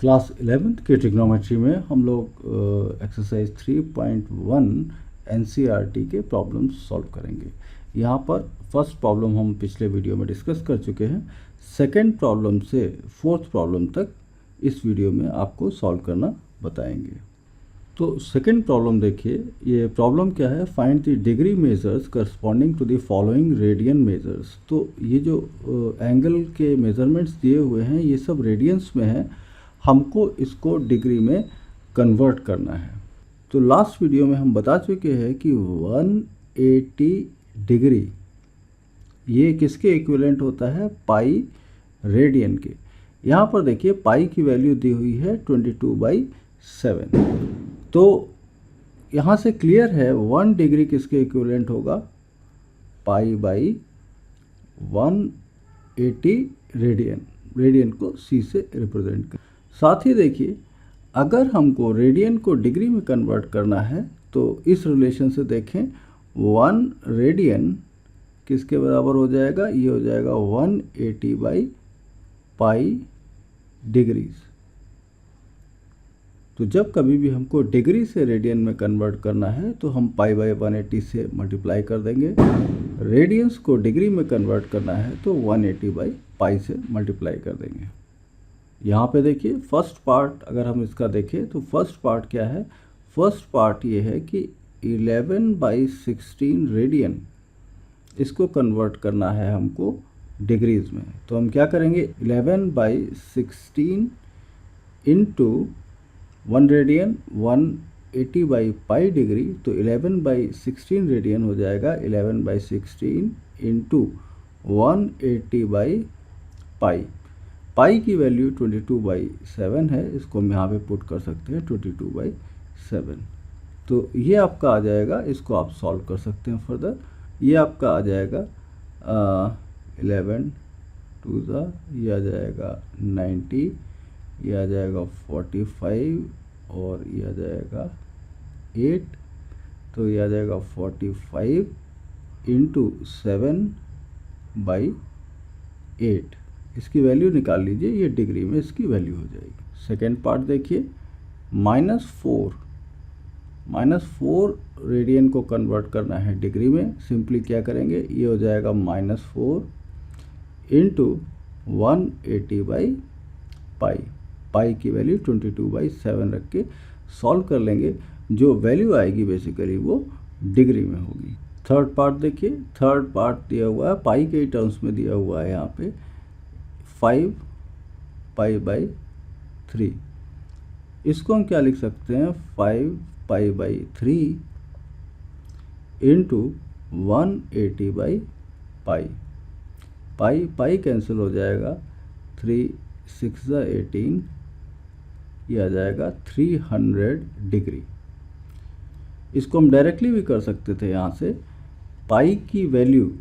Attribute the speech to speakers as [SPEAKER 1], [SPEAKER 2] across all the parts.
[SPEAKER 1] Class 11th की trigonometry में हम लोग एक्सरसाइज 3.1 एनसीईआरटी के प्रॉब्लम्स सॉल्व करेंगे। यहाँ पर फर्स्ट प्रॉब्लम हम पिछले वीडियो में डिस्कस कर चुके हैं। सेकंड प्रॉब्लम से फोर्थ प्रॉब्लम तक इस वीडियो में आपको सॉल्व करना बताएंगे। तो सेकंड प्रॉब्लम देखिए, ये प्रॉब्लम क्या है, find the degree measures corresponding to the following radian measures. तो ये जो एंगल के मेजरमेंट्स दिए हुए हैं ये सब रेडियंस में है, हमको इसको डिग्री में कन्वर्ट करना है। तो लास्ट वीडियो में हम बता चुके हैं कि 180 डिग्री ये किसके इक्विवेलेंट होता है, पाई रेडियन के। यहाँ पर देखिए पाई की वैल्यू दी हुई है 22/7। तो यहाँ से क्लियर है 1 डिग्री किसके इक्विवेलेंट होगा, पाई बाई 180 रेडियन। रेडियन को सी से रिप्रेजेंट कर। साथ ही देखिए अगर हमको रेडियन को डिग्री में कन्वर्ट करना है तो इस रिलेशन से देखें 1 रेडियन किसके बराबर हो जाएगा, ये हो जाएगा 180/पाई डिग्रीज। तो जब कभी भी हमको डिग्री से रेडियन में कन्वर्ट करना है तो हम पाई बाई 180 से मल्टीप्लाई कर देंगे। रेडियंस को डिग्री में कन्वर्ट करना है तो 180/पाई से मल्टीप्लाई कर देंगे। यहाँ पे देखिए फर्स्ट पार्ट अगर हम इसका देखें तो फर्स्ट पार्ट क्या है, फर्स्ट पार्ट ये है कि 11/16 रेडियन, इसको कन्वर्ट करना है हमको डिग्रीज में। तो हम क्या करेंगे, 11/16 इंटू 1 रेडियन 180/पाई डिग्री। तो 11/16 रेडियन हो जाएगा 11/16 इंटू 180/पाई। पाई की वैल्यू 22/7 है, इसको हम यहाँ पे पुट कर सकते हैं 22/7। तो ये आपका आ जाएगा, इसको आप सॉल्व कर सकते हैं फर्दर। ये आपका आ जाएगा 11 2 ये आ जाएगा 90, ये आ जाएगा 45 और ये आ जाएगा 8। तो ये आ जाएगा 45 इंटू 7/8। इसकी वैल्यू निकाल लीजिए, ये डिग्री में इसकी वैल्यू हो जाएगी। सेकेंड पार्ट देखिए, -4 रेडियन को कन्वर्ट करना है डिग्री में। सिंपली क्या करेंगे, ये हो जाएगा -4 इंटू 180/पाई। पाई की वैल्यू 22/7 रख के सॉल्व कर लेंगे। जो वैल्यू आएगी बेसिकली वो डिग्री में होगी। थर्ड पार्ट देखिए, थर्ड पार्ट दिया हुआ है पाई के टर्म्स में दिया हुआ है यहाँ पे 5π/3। इसको हम क्या लिख सकते हैं, 5π/3 इंटू 180/पाई। पाई कैंसिल हो जाएगा, 3 6 18, ये आ जाएगा 300 डिग्री। इसको हम डायरेक्टली भी कर सकते थे। यहाँ से पाई की वैल्यू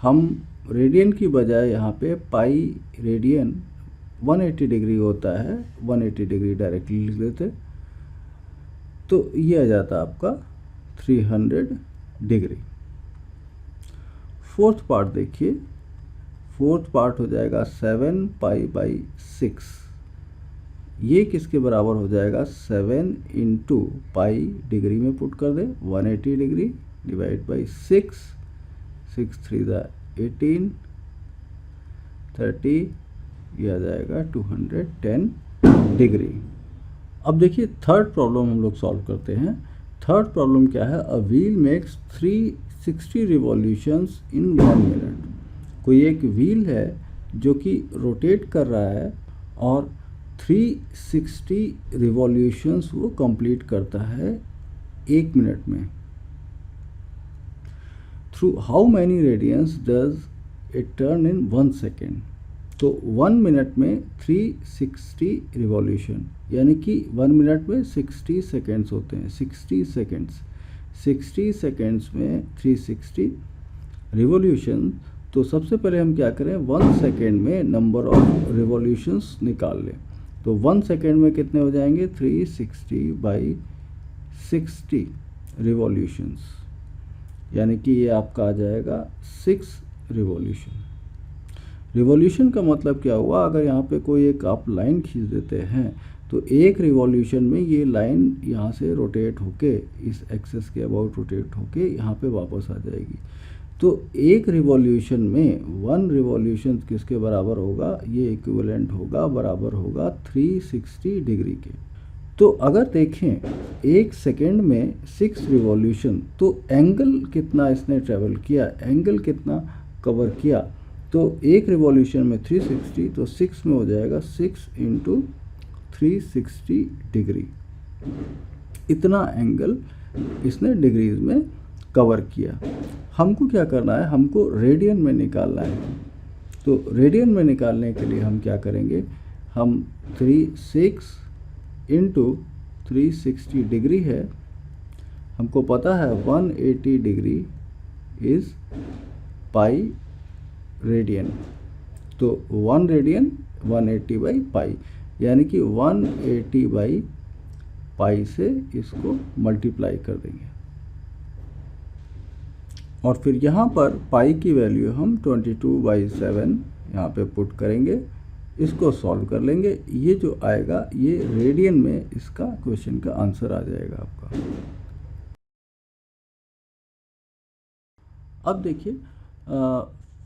[SPEAKER 1] हम रेडियन की बजाय यहाँ पे पाई रेडियन 180 डिग्री होता है, 180 डिग्री डायरेक्टली लिख लेते तो ये आ जाता आपका 300 डिग्री। फोर्थ पार्ट देखिए, फोर्थ पार्ट हो जाएगा 7π/6। ये किसके बराबर हो जाएगा, 7 इंटू पाई डिग्री में पुट कर दे, 180 डिग्री डिवाइड बाई 6, 6 3 18 30, ये आ जाएगा 210 डिग्री। अब देखिए थर्ड प्रॉब्लम हम लोग सॉल्व करते हैं। थर्ड प्रॉब्लम क्या है, a wheel makes 360 revolutions in 1 minute. कोई एक व्हील है जो कि रोटेट कर रहा है और 360 रिवॉल्यूशंस वो कंप्लीट करता है 1 मिनट में। Through how many radians does it turn in 1 second. तो 1 मिनट में 360 रिवॉल्यूशन, यानी कि 1 मिनट में 60 सेकेंड्स होते हैं। 60 सेकेंड्स में 360 रिवॉल्यूशन। तो सबसे पहले हम क्या करें, 1 सेकेंड में नंबर ऑफ रिवॉल्यूशंस निकाल लें। तो 1 सेकेंड में कितने हो जाएंगे, 360/60 रिवॉल्यूशंस, यानी कि ये आपका आ जाएगा 6 रिवॉल्यूशन। रिवॉल्यूशन का मतलब क्या हुआ, अगर यहाँ पे कोई एक आप लाइन खींच देते हैं तो एक रिवॉल्यूशन में ये लाइन यहाँ से रोटेट होके इस एक्सेस के अबाउट रोटेट होके यहाँ पे वापस आ जाएगी। तो एक रिवॉल्यूशन में 1 रिवॉल्यूशन किसके बराबर होगा, ये इक्विवेलेंट होगा, बराबर होगा 360 डिग्री के। तो अगर देखें एक सेकेंड में 6 रिवॉल्यूशन, तो एंगल कितना इसने ट्रेवल किया, एंगल कितना कवर किया, तो एक रिवॉल्यूशन में 360, तो 6 में हो जाएगा 6 × 360 डिग्री। इतना एंगल इसने डिग्रीज में कवर किया। हमको क्या करना है, हमको रेडियन में निकालना है। तो रेडियन में निकालने के लिए हम क्या करेंगे, हम 6 × 360 डिग्री है, हमको पता है 180 डिग्री इज़ पाई रेडियन। तो 1 रेडियन 180 बाई पाई, यानी कि 180 बाई पाई से इसको मल्टीप्लाई कर देंगे और फिर यहाँ पर पाई की वैल्यू हम 22/7 यहाँ पे पुट करेंगे, इसको सॉल्व कर लेंगे। ये जो आएगा ये रेडियन में इसका क्वेश्चन का आंसर आ जाएगा आपका। अब देखिए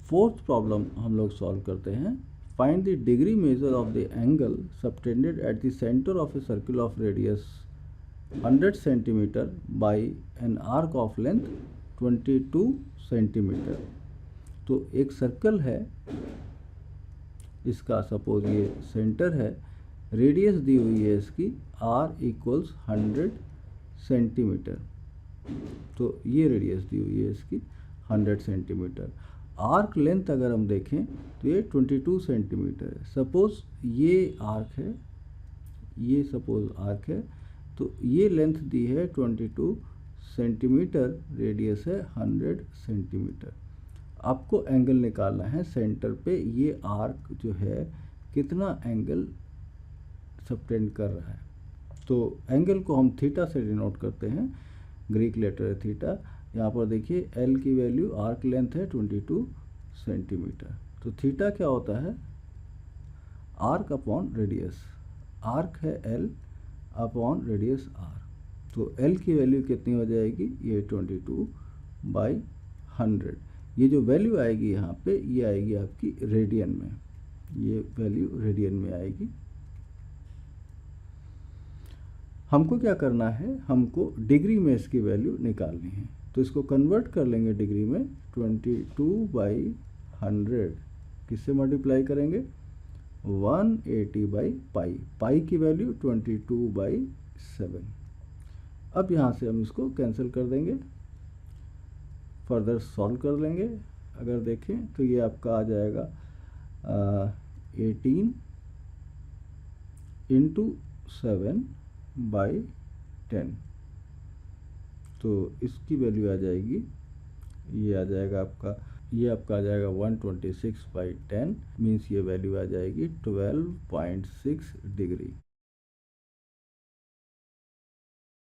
[SPEAKER 1] 4th प्रॉब्लम हम लोग सॉल्व करते हैं। Find the degree measure of the angle subtended at the centre of a circle of radius 100 centimetre by an arc of length 22 centimetre. तो एक सर्कल है, इसका सपोज ये सेंटर है, रेडियस दी हुई है इसकी r = 100 सेंटीमीटर। तो ये रेडियस दी हुई है इसकी 100 सेंटीमीटर। आर्क लेंथ अगर हम देखें तो ये 22 सेंटीमीटर है। सपोज ये आर्क है, ये सपोज आर्क है, तो ये लेंथ दी है 22 सेंटीमीटर, रेडियस है 100 सेंटीमीटर। आपको एंगल निकालना है सेंटर पे, ये आर्क जो है कितना एंगल सबटेंड कर रहा है। तो एंगल को हम थीटा से डिनोट करते हैं, ग्रीक लेटर है थीटा। यहाँ पर देखिए एल की वैल्यू, आर्क लेंथ है 22 सेंटीमीटर। तो थीटा क्या होता है, आर्क अपॉन रेडियस। आर्क है एल अपॉन रेडियस आर। तो एल की वैल्यू कितनी हो जाएगी, ये 22/100। ये जो वैल्यू आएगी यहाँ पे, ये आएगी आपकी रेडियन में, ये वैल्यू रेडियन में आएगी। हमको क्या करना है, हमको डिग्री में इसकी वैल्यू निकालनी है। तो इसको कन्वर्ट कर लेंगे डिग्री में। 22/100 किससे मल्टीप्लाई करेंगे, 180 बाई पाई। पाई की वैल्यू 22/7। अब यहाँ से हम इसको कैंसिल कर देंगे, फर्दर सॉल्व कर लेंगे। अगर देखें तो ये आपका आ जाएगा 18 × 7/10। तो इसकी वैल्यू आ जाएगी, ये आ जाएगा आपका, ये आपका आ जाएगा 126/10, मीन्स ये वैल्यू आ जाएगी 12.6 डिग्री।